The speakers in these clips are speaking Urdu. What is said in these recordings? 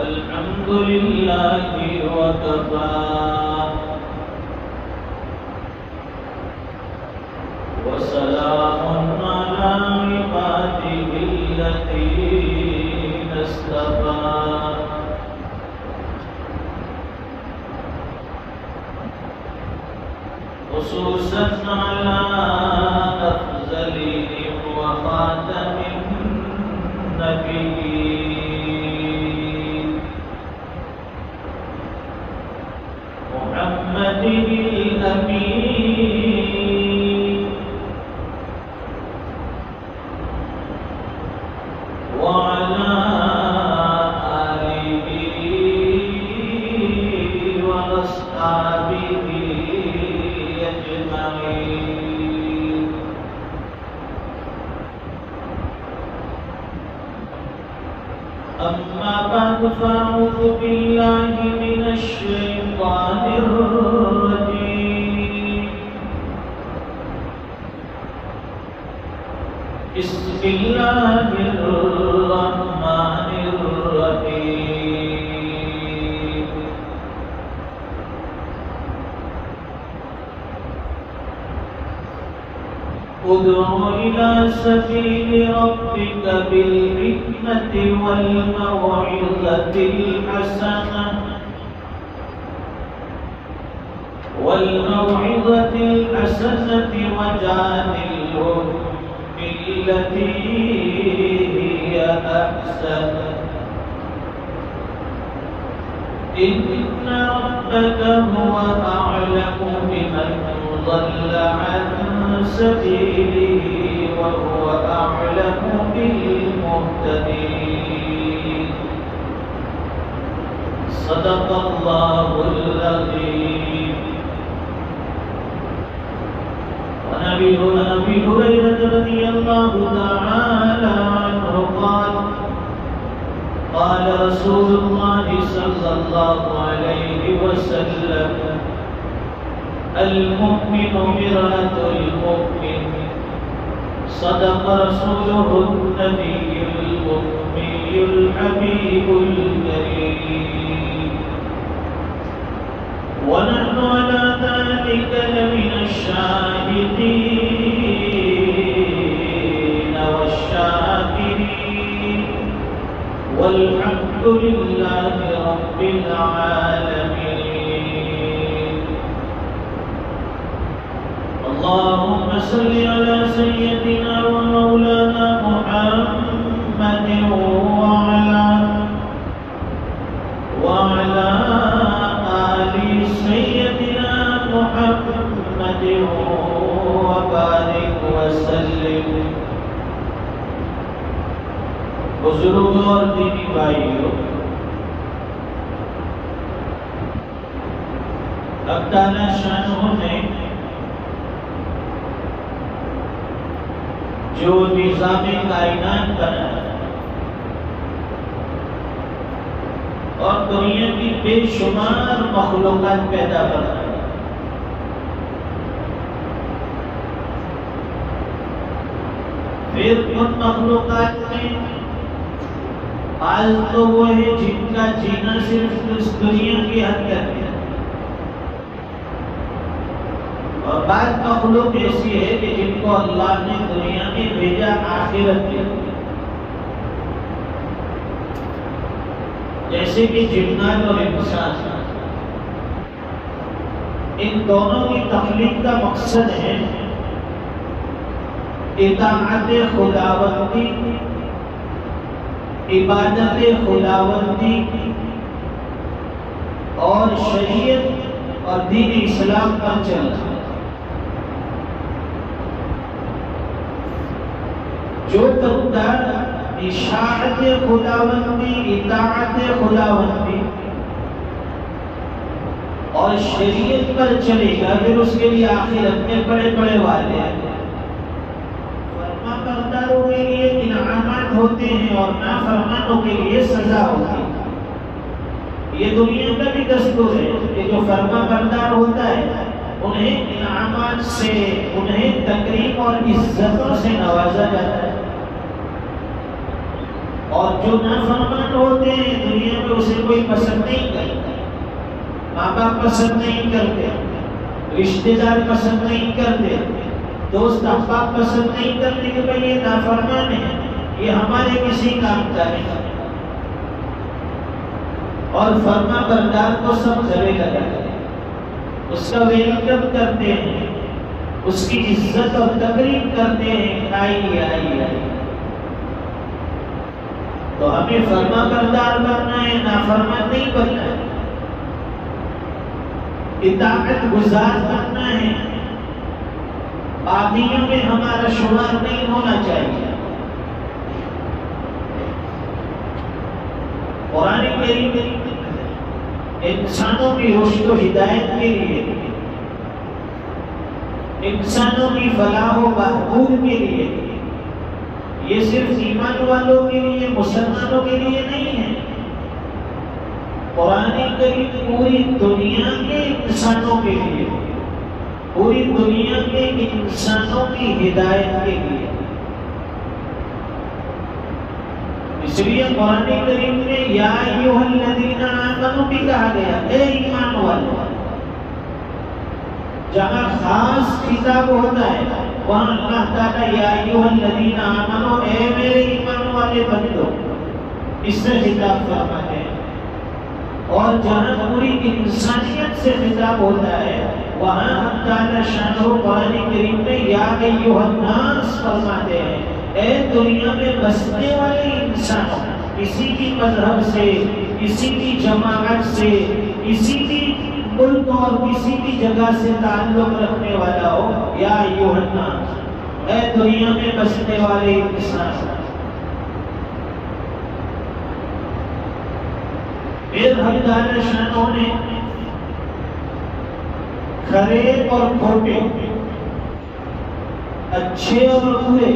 الحمد لله وكفى وسلام على عباده الذين اصطفى خصوصا على أفضلهم وخاتم النبيين محمد الأمين وعلى آله وأصحابه أجمعين. أما بعد فأعوذ بالله من الشيطان الرجيم. بسم الله الرحمن الرحيم. ادع إلى سبيل ربك بالحكمة والموعظة الحسنة وجادلهم بالتي هي أحسن إن ربك هو أعلم بمن ضل عن سبيله وهو أعلم بالمهتدين. صدق الله العظيم. وعن أبي هريرة رضي الله تعالى عنه قال قال رسول الله صلى الله عليه وسلم المؤمن مرآة المؤمن. صدق رسوله النبي الأمي الحبيب الكريم. ونحن على ذلك لمن الشاهدين والشاكرين والحمد لله رب العالمين. اللهم صل على سيدنا ومولانا محمد وعلى آل سيدنا محمد وبارك وسلم. بزرگ اور دینی بھائیوں، اب تعالی شانہ نے جو نظام کائنات بنایا اور دنیا کی بے شمار مخلوقات پیدا بنائی، پھر ان مخلوقات میں آج تو وہ ہے جن کا جینا صرف اس دنیا کی حد تک ہے، اور بعض مخلوق ایسی ہے کہ جن کو اللہ نے دنیا میں بھیجا آخرت کے لیے، جیسے کہ جنات اور انسان. ان دونوں کی تخلیق کا مقصد ہے اطاعت خداوندی، عبادت خداوندی اور شریعت اور دین اسلام پر چلنا. جو بندہ اشاعت خداوندی، اطاعت خداوندی اور شریعت پر چلے گا، پھر اس کے لیے آخرت میں بڑے بڑے وعدے ہیں. فرما برداروں کے لیے انعامات ہوتے ہیں اور نافرمانوں کے لیے سزا ہوتی ہے. یہ دنیا کا بھی دستور ہے کہ جو فرما بردار ہوتا ہے انہیں انعامات سے، انہیں تکریم اور عزتوں سے نوازا جاتا ہے. اور جو نافرمان ہوتے ہیں دنیا میں اسے کوئی پسند نہیں کرتا، ماں باپ پسند نہیں کرتے، رشتے دار پسند نہیں کرتے، دوست احباب پسند نہیں کرتے کہ بھئی یہ نافرمان ہے، یہ ہمارے کسی کام کا نہیں۔ اور فرما بردار کو سب گلے لگاتے ہیں، اس کا ویلکم کرتے ہیں، اس کی عزت اور تقریب کرتے ہیں، آئیے آئیے آئیے۔ تو ہمیں فرما بردار بننا ہے، نافرمان نہیں بننا ہے، اطاعت گزار بننا ہے، باغیوں میں ہمارا شمار نہیں ہونا چاہیے۔ قرآن کریم انسانوں کی رشد و ہدایت کے لیے، انسانوں کی فلاح و بہبود کے لیے، یہ صرف ایمان والوں کے لیے، مسلمانوں کے لیے نہیں ہے، قرآن کریم پوری دنیا کے انسانوں کے لیے، پوری دنیا کے انسانوں کی ہدایت کے لیے۔ اس لیے قرآن کریم میں یا ایھا الذین آمنوا بھی کہا گیا، اے ایمان والو۔ جہاں خاص خطاب ہوتا ہے وہاں اللہ تعالیٰ یا ایھا الذین آمنوا، اے میرے ایمان والے بندو، اس سے خطاب فرماتے ہیں۔ اور جہاں پوری انسانیت سے خطاب ہوتا ہے وہاں اللہ تعالیٰ شانہ قرآن کریم میں یا ایھا الناس فرماتے ہیں، اے دنیا میں بسنے والے انسانوں، کسی بھی مذہب سے، کسی بھی جماعت سے، کسی بھی ملک اور کسی بھی جگہ سے تعلق رکھنے والا ہو، یا ایھا الناس، اے دنیا میں بسنے والے انسان۔ پھر ہم تعالیٰ شانہ نے کھرے اور کھوٹے، اچھے اور برے،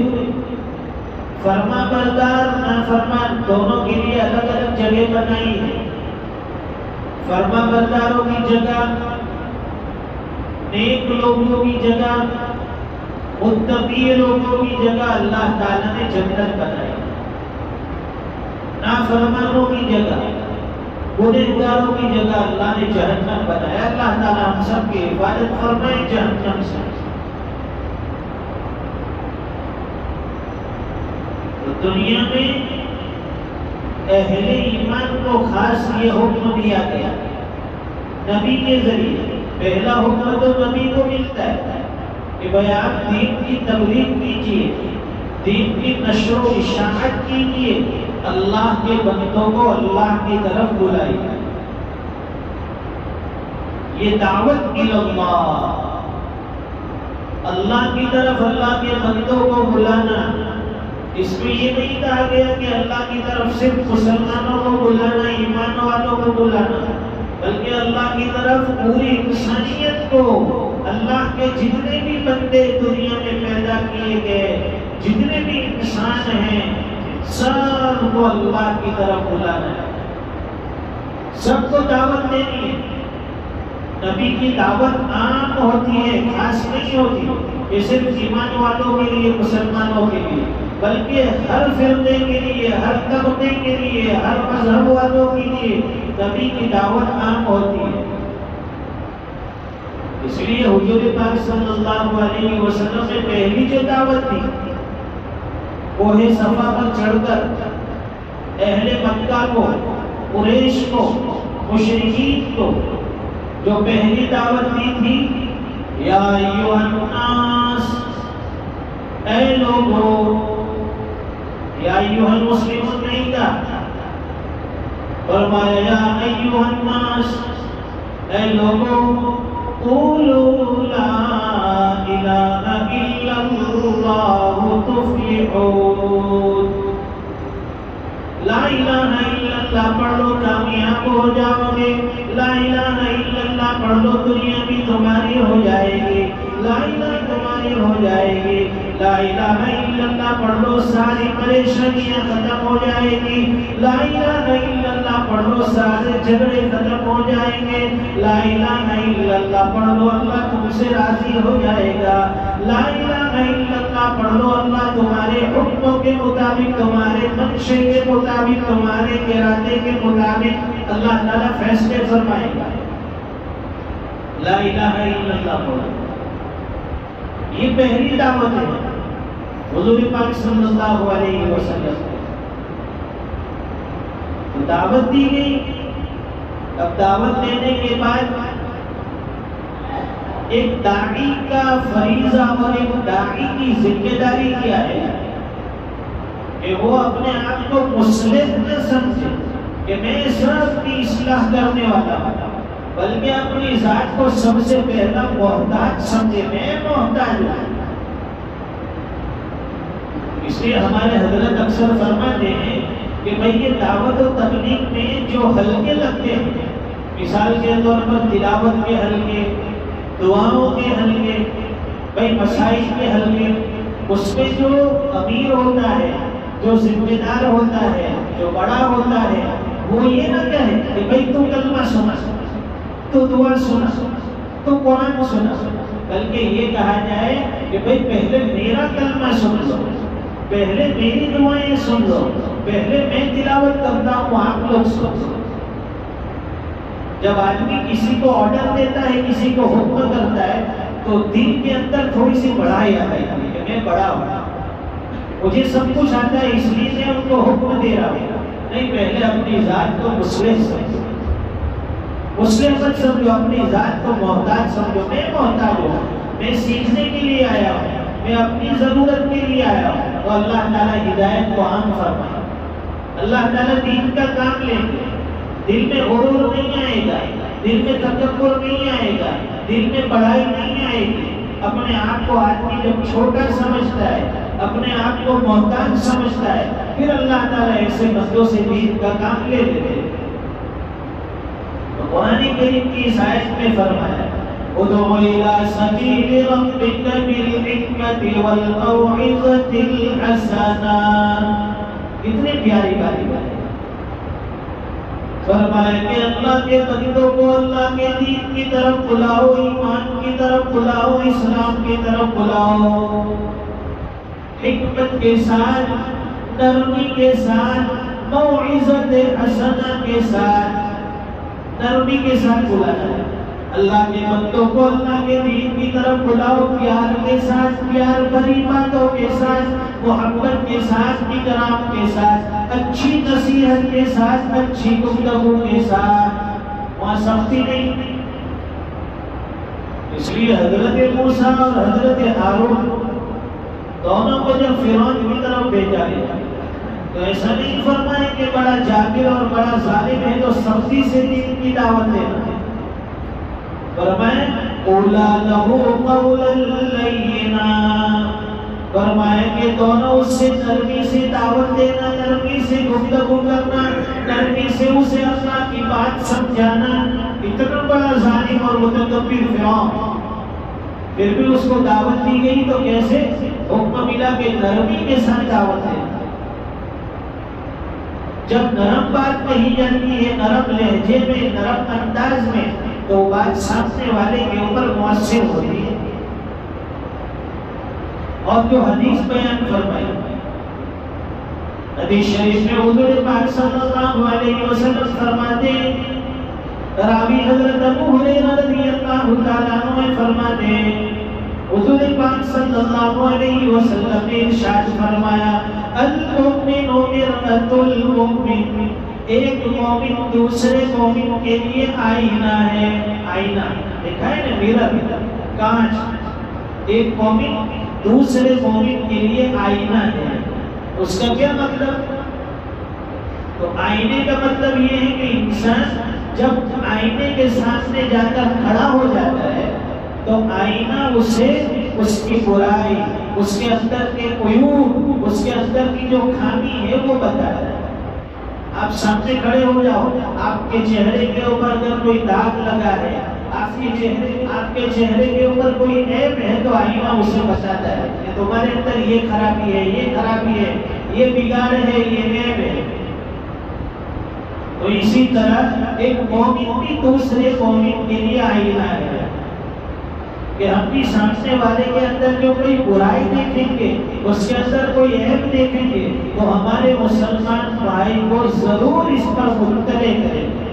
فرما بردار نافرمان دونوں کے لیے الگ الگ جگہ بنائی ہے۔ فرما برداروں کی جگہ، نیک لوگوں کی جگہ، متقی لوگوں کی جگہ اللہ تعالیٰ نے جنت بنائی، نافرمانوں کی جگہ، گنہگاروں کی جگہ اللہ نے جہنم بنایا۔ اللہ تعالیٰ ہم سب کی حفاظت فرمائے جہنم سے۔ دنیا میں اہل ایمان کو خاص یہ حکم دیا گیا نبی کے ذریعے۔ پہلا حکم تو نبی کو ملتا ہے کہ بھئی آپ دین کی تبلیغ کیجئے، دین کی نشر و اشاعت کیجئے، اللہ کے بندوں کو اللہ کی طرف بلائیے۔ یہ دعوت اللہ، اللہ کی طرف اللہ کے بندوں کو بلانا۔ اس میں یہ نہیں کہا گیا کہ اللہ کی طرف صرف مسلمانوں کو بلانا، ایمان والوں کو بلانا، بلکہ اللہ کی طرف پوری انسانیت کو، اللہ کے جتنے بھی بندے دنیا میں پیدا کیے گئے، جتنے بھی انسان ہیں، سب کو اللہ کی طرف بلانا ہے، سب کو دعوت دینی ہے۔ نبی کی دعوت عام ہوتی ہے، خاص نہیں ہوتی کہ صرف ایمان والوں کے لیے، مسلمانوں کے لیے، بلکہ ہر فرقے کے لیے، ہر طبقے کے لیے، ہر مذہب والوں کے لیے نبی کی دعوت عام ہوتی ہے۔ اس لیے حضور پاک صلی اللہ علیہ وسلم نے پہلی جو دعوت دی، کوہ صفا پر چڑھ کر اہل مکہ کو، قریش کو، مشرکین کو جو پہلی دعوت دی تھی، یا ایھا الناس، اے لوگوں، یا ایھا المسلمون نہیں تھا، فرمایا یا ایھا الناس، اے لوگوں، قولوا لا الہ الا اللہ تفلحون، لا الہ الا اللہ پڑھ لو کامیاب ہو جاؤ گے، لا الہ الا اللہ پڑھ لو دنیا بھی تمہاری ہو جائے گی، لا الہ تمہاری ہو جائے گی، لا الہ الا اللہ پڑھ لو ساری پریشانیاں ختم ہو جائے گی، لا الہ الا اللہ پڑھ لو سارے جھگڑے ختم ہو جائیں گے، لا الہ الا اللہ پڑھ لو اللہ تم سے راضی ہو جائے گا، لا الہ الا اللہ کلمہ پڑھ لو، اللہ تمہارے حکموں کے مطابق، تمہارے منشے کے مطابق، تمہارے ارادے کے مطابق اللہ تعالیٰ فیصلے فرمائے گا۔ لا الہ الا اللہ بولو، یہ پہلی دعوت ہے حضور پاک صلی اللہ علیہ وسلم کو دعوت دی گئی۔ اب دعوت دینے کے بعد ایک داعی کا فریضہ اور ایک داعی کی ذمہ داری کیا ہے کہ وہ اپنے آپ کو مصلح نہ سمجھے کہ میں صرف کی اصلاح کرنے والا ہوں، بلکہ اپنی ذات کو سب سے پہلا محتاج سمجھے، میں محتاج ہوں۔ اس لیے ہمارے حضرت اکثر فرماتے ہیں کہ بھئی یہ دعوت و تبلیغ میں جو حلقے لگتے ہیں، مثال کے طور پر تلاوت کے حلقے، دعاؤں کے حلقے، بھئی مسائل کے حلقے، اس میں جو امیر ہوتا ہے، جو ذمہ دار ہوتا ہے، جو بڑا ہوتا ہے، وہ یہ نہ کہے کہ بھئی تو کلمہ سنا، تو دعا سنا، تو قرآن سنا، بلکہ یہ کہا جائے کہ بھئی پہلے میرا کلمہ سن لو، پہلے میری دعائیں سن لو، پہلے میں تلاوت کرتا ہوں، آپ لوگ سن لو۔ جب آدمی کسی کو آرڈر دیتا ہے، کسی کو حکم کرتا ہے، تو دل کے اندر تھوڑی سی بڑائی آتی ہے کہ میں بڑا ہوں، مجھے سب کچھ آتا ہے، اس لیے میں ان کو حکم دے رہا ہوں۔ نہیں، پہلے اپنی ذات کو مصلح سمجھو، مصلح مت سمجھو، اپنی ذات کو محتاج سمجھو۔ میں محتاج ہوں، میں سیکھنے کے لیے آیا ہوں، میں اپنی ضرورت کے لیے آیا ہوں، تو اللہ تعالیٰ ہدایت کو عام فرمائے۔ اللہ تعالیٰ دین کا کام لیں گے، دل میں غرور نہیں آئے گا، دل میں تکبر نہیں آئے گا، دل میں بڑائی نہیں آئے گی۔ اپنے آپ کو آدمی جب چھوٹا سمجھتا ہے، اپنے آپ کو محتاج سمجھتا ہے، پھر اللہ تعالیٰ ایسے بندوں سے دین کا کام لے لیتے ہیں۔ تو قرآن کریم کی اس آیت میں فرمایا ادعو الی سبیل ربک بالحکمۃ والموعظۃ الحسنہ، کتنی پیاری بات ہے۔ فرمایا کہ اللہ کے بندوں کو اللہ کے دین کی طرف بلاؤ، ایمان کی طرف بلاؤ، اسلام کی طرف بلاؤ، حکمت کے ساتھ، نرمی کے ساتھ، موعظت حسنہ کے ساتھ، نرمی کے ساتھ بلانا ہے۔ اللہ کے بندوں کو اللہ کے دین کی طرف بلاؤ، پیار کے ساتھ، پیار بھری باتوں کے ساتھ، محبت کے ساتھ، اکرام کے ساتھ، اچھی نصیحت کے ساتھ، اچھی گفتگو کے ساتھ، وہاں سختی نہیں۔ اس لیے حضرت موسیٰ اور حضرت ہارون دونوں کو جب فرعون کی طرف بھیجا گیا تو ایسا نہیں فرمائے کہ بڑا جابر اور بڑا ظالم ہے تو سختی سے دین کی دعوت دینا ہے۔ فرمائے قولا لہ قولا لینا، فرمایا کہ دونوں اس سے نرمی سے دعوت دینا، نرمی سے گفتگو کرنا، نرمی سے اسے اللہ کی بات سمجھانا۔ اتنا بڑا ظالم اور متکبر فرعون، پھر بھی اس کو دعوت دی گئی تو کیسے؟ حکم ملا کہ نرمی کے ساتھ دعوت ہے۔ جب نرم بات کہی جاتی ہے، نرم لہجے میں، نرم انداز میں، تو بات سامنے والے کے اوپر مؤثر ہوتی ہے۔ اور جو حدیث بیان فرمائی، حدیث شریف میں حضور پاک صلی اللہ علیہ وسلم فرماتے ہیں، راوی حضرت ابو ہریرہ رضی اللہ تعالیٰ عنہ فرماتے ہیں، حضور پاک صلی اللہ علیہ وسلم نے ارشاد فرمایا المؤمن مرآۃ المؤمن، ایک مومن دوسرے مومن کے لیے آئینہ ہے۔ آئینہ دیکھا ہے نا، میرر، کانچ، ایک مومن دوسرے مومن کے لیے آئینہ ہے۔ اس کا کیا مطلب؟ تو آئینے کا مطلب یہ ہے کہ انسان جب آئینے کے سامنے جا کر کھڑا ہو جاتا ہے تو آئینہ اسے اس کی برائی، اس کے اندر کے عیوب، اس کے اندر کی جو خامی ہے وہ بتاتا ہے۔ آپ سامنے کھڑے ہو جاؤ، آپ کے چہرے کے اوپر اگر کوئی داغ لگا ہے، آپ کے چہرے کے اوپر کوئی عیب ہے تو آئینہ اسے بتاتا ہے کہ تمہارے اندر یہ خرابی ہے، یہ خرابی ہے، یہ بگاڑ ہے، یہ عیب ہے۔ تو اسی طرح ایک مومن بھی دوسرے مومن کے لیے آئینہ ہے۔ کہ ہم بھی سامنے والے کے اندر جو کوئی برائی دیکھیں گے، اس کے اندر کوئی عیب دیکھیں گے، تو ہمارے مسلمان بھائی کو ضرور اس پر مطلع کریں گے،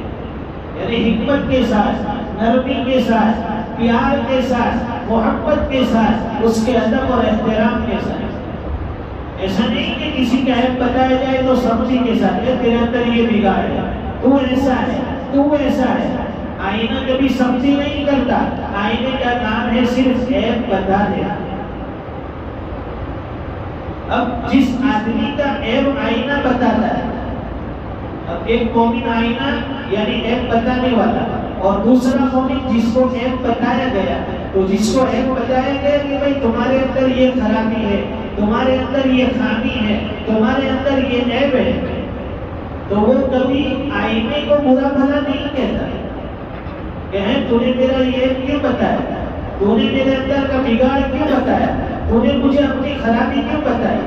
یعنی حکمت کے ساتھ، نرمی کے ساتھ، پیار کے ساتھ، محبت کے ساتھ، اس کے ادب اور احترام کے ساتھ۔ ایسا نہیں کہ کسی کا عیب بتایا جائے تو سختی کے ساتھ، تیرے اندر یہ بگاڑ ہے، تو ایسا ہے، تو ایسا ہے۔ آئینہ کبھی سختی نہیں کرتا، آئینے کا کام ہے صرف عیب بتا دینا۔ اب جس آدمی کا عیب آئینہ بتاتا ہے، اب ایک مومن آئینہ یعنی عیب بتانے والا، اور دوسرا مومن جس کو عیب بتایا گیا، تو جس کو عیب بتایا گیا کہ بھائی تمہارے اندر یہ خرابی ہے، تمہارے اندر یہ خامی ہے، تمہارے اندر یہ عیب ہے، تو وہ کبھی آئینے کو برا بھلا نہیں کہتا کہ تو نے میرا یہ عیب کیوں بتایا، تو نے میرے اندر کا بگاڑ کیوں بتایا، تو نے مجھے اپنی خرابی کیوں بتائی،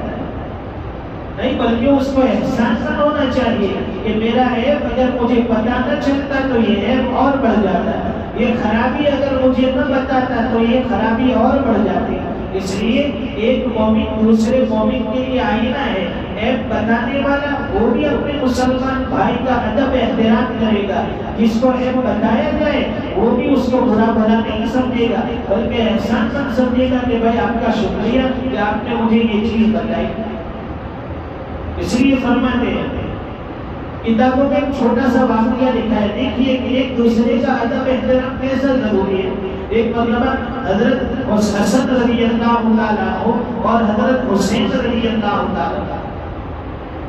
نہیں، بلکہ اس کو احساس نہ ہونا چاہیے کہ میرا عیب اگر مجھے پتا نہ چلتا تو یہ عیب اور بڑھ جاتا ہے، یہ خرابی اگر مجھے نہ بتاتا تو یہ خرابی اور بڑھ جاتی ہے۔ اس لیے ایک مومن دوسرے مومن کے لیے آئینہ ہے، عیب بتانے والا وہ بھی اپنے مسلمان بھائی کا ادب احترام کرے گا، جس کو عیب بتایا جائے وہ بھی اس کو برا بھلا نہیں سمجھے گا، بلکہ احسان مند سمجھے گا کہ بھائی آپ کا شکریہ کہ آپ نے مجھے یہ چیز بتائی۔ اس لیے فرماتے ہیں کتابوں میں ایک چھوٹا سا واقعہ لکھا ہے، دیکھیے کہ ایک دوسرے کا ادب احترام کیسا ضروری ہے۔ ایک مرتبہ حضرت حسن رضی اللہ عنہ اور حضرت حسین رضی اللہ عنہ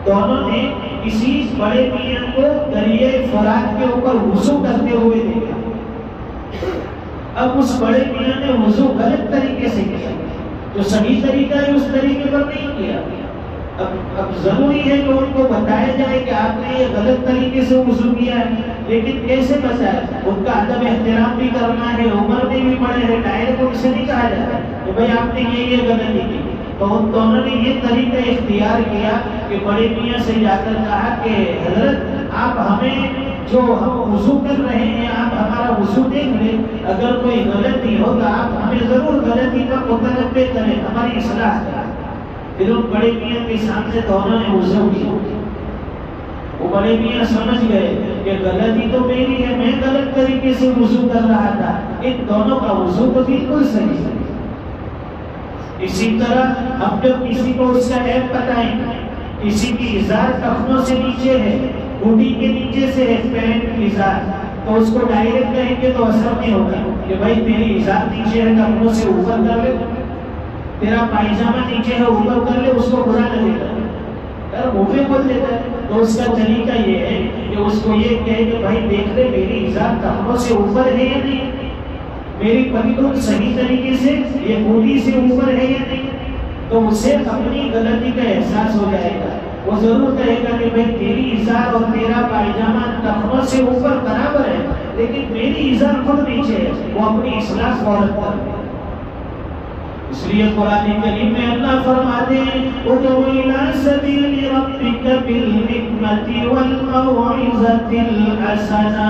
دونوں نے کسی بڑے میاں کو دریائے فرات کے اوپر وضو کرتے ہوئے دیکھا۔ اب اس بڑے میاں نے وضو غلط طریقے سے کیا، جو صحیح طریقہ ہے اس طریقے پر نہیں کیا۔ اب ضروری ہے کہ ان کو بتایا جائے کہ آپ نے یہ غلط طریقے سے وضو کیا ہے، لیکن کیسے بتایا؟ ان کا ادب احترام بھی کرنا ہے، عمر میں بھی پڑے ہیں، ڈائریکٹ ان سے نہیں کہا جاتا کہ بھائی آپ نے یہ غلطی کی۔ تو ان دونوں نے یہ طریقہ اختیار کیا کہ بڑے میاں سے جا کر کہا کہ حضرت آپ ہمیں جو ہم وضو کر رہے ہیں آپ ہمارا وضو دیکھ لیں، اگر کوئی غلطی ہو تو آپ ہمیں ضرور غلطی پر متنبہ کریں، ہماری اصلاح کریں۔ پھر ان بڑے میاں کے سامنے دونوں نے وضو کیا۔ وہ بڑے میاں سمجھ گئے کہ غلطی تو میری ہے، میں غلط طریقے سے وضو کر رہا تھا، ان دونوں کا وضو تو بالکل صحیح ہے۔ اسی طرح ہم جب کسی کو اس کا عیب بتائیں، کسی کی ازار ٹخنوں سے نیچے ہے، گھٹی کے نیچے سے ہے پینٹ ازار، تو اس کو ڈائریکٹ کہیں گے تو اثر نہیں ہوگا کہ بھائی میری ازار نیچے ہے ٹخنوں سے اوپر کر لے، تیرا پائجامہ نیچے ہے اوپر کر لے، اس کو برا لگے گا، یار وہ بھی بول دیتا ہے۔ تو اس کا طریقہ یہ ہے کہ اس کو یہ کہے کہ بھائی دیکھ لے میری ازار ٹخنوں سے اوپر ہے یا نہیں، میری پتلون صحیح طریقے سے یہ گھٹی سے اوپر ہے یا نہیں، تو اسے اپنی غلطی کا احساس ہو جائے گا۔ وہ ضرور کہے گا کہ بھائی تیری ازار اور تیرا پائجامہ ٹخنوں سے اوپر برابر ہے، لیکن میری ازار خود نیچے ہے، وہ اپنی اصلاح فوراً کر۔ اس لیے قرآن کریم میں اللہ فرماتے ہیں ادعو الی سبیل ربک بالحکمت والموعظۃ الحسنہ،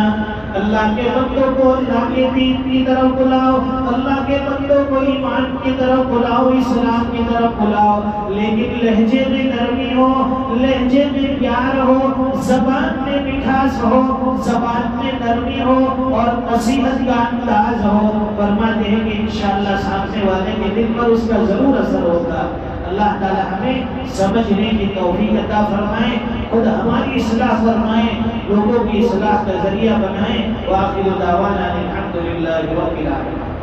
اللہ کے بندوں کو اللہ کے دین کی طرف بلاؤ، اللہ کے بندوں کو ایمان کی طرف بلاؤ، اسلام کی طرف بلاؤ، لیکن لہجے میں نرمی ہو، لہجے میں پیار ہو، زبان میں مٹھاس ہو، زبان میں نرمی ہو اور نصیحت کا انداز ہو۔ فرماتے ہیں کہ انشاءاللہ سامنے والے کے دل پر اس کا ضرور اثر ہوگا۔ اللہ تعالی ہمیں سمجھنے کی توفیق عطا فرمائے، خود ہماری اصلاح فرمائے، لوگوں کی اصلاح کا ذریعہ بنائیں۔ وآخر دعوانا الحمدللہ رب العالمین۔